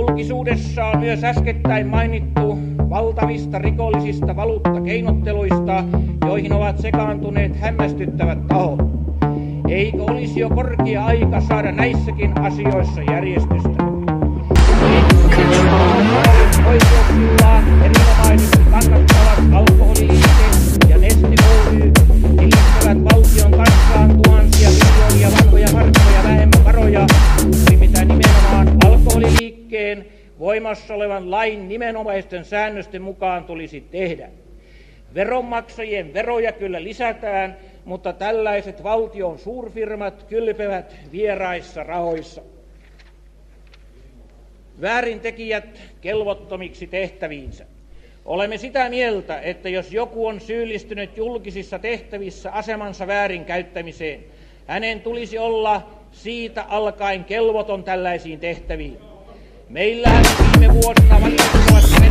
Julkisuudessa on myös äskettäin mainittu valtavista rikollisista valuuttakeinotteluista, joihin ovat sekaantuneet hämmästyttävät tahot. Eikö olisi jo korkea aika saada näissäkin asioissa järjestystä? Oikeuksillaan erinomaisesti kannattavat alkoholiliikkeet ja Neste Oy tilittävät valtion kassaan tuhansia miljoonia vanhoja markkoja vähemmän varoja kuin mitä nimenomaan alkoholiliikkeen voimassa olevan lain nimenomaisten säännösten mukaan tulisi tehdä. Veronmaksajien veroja kyllä lisätään, mutta tällaiset valtion suurfirmat kylpevät vieraissa rahoissa. Väärintekijät kelvottomiksi tehtäviinsä. Olemme sitä mieltä, että jos joku on syyllistynyt julkisissa tehtävissä asemansa väärinkäyttämiseen, hänen tulisi olla siitä alkaen kelvoton tällaisiin tehtäviin. Meillähän viime vuosina valitettavasti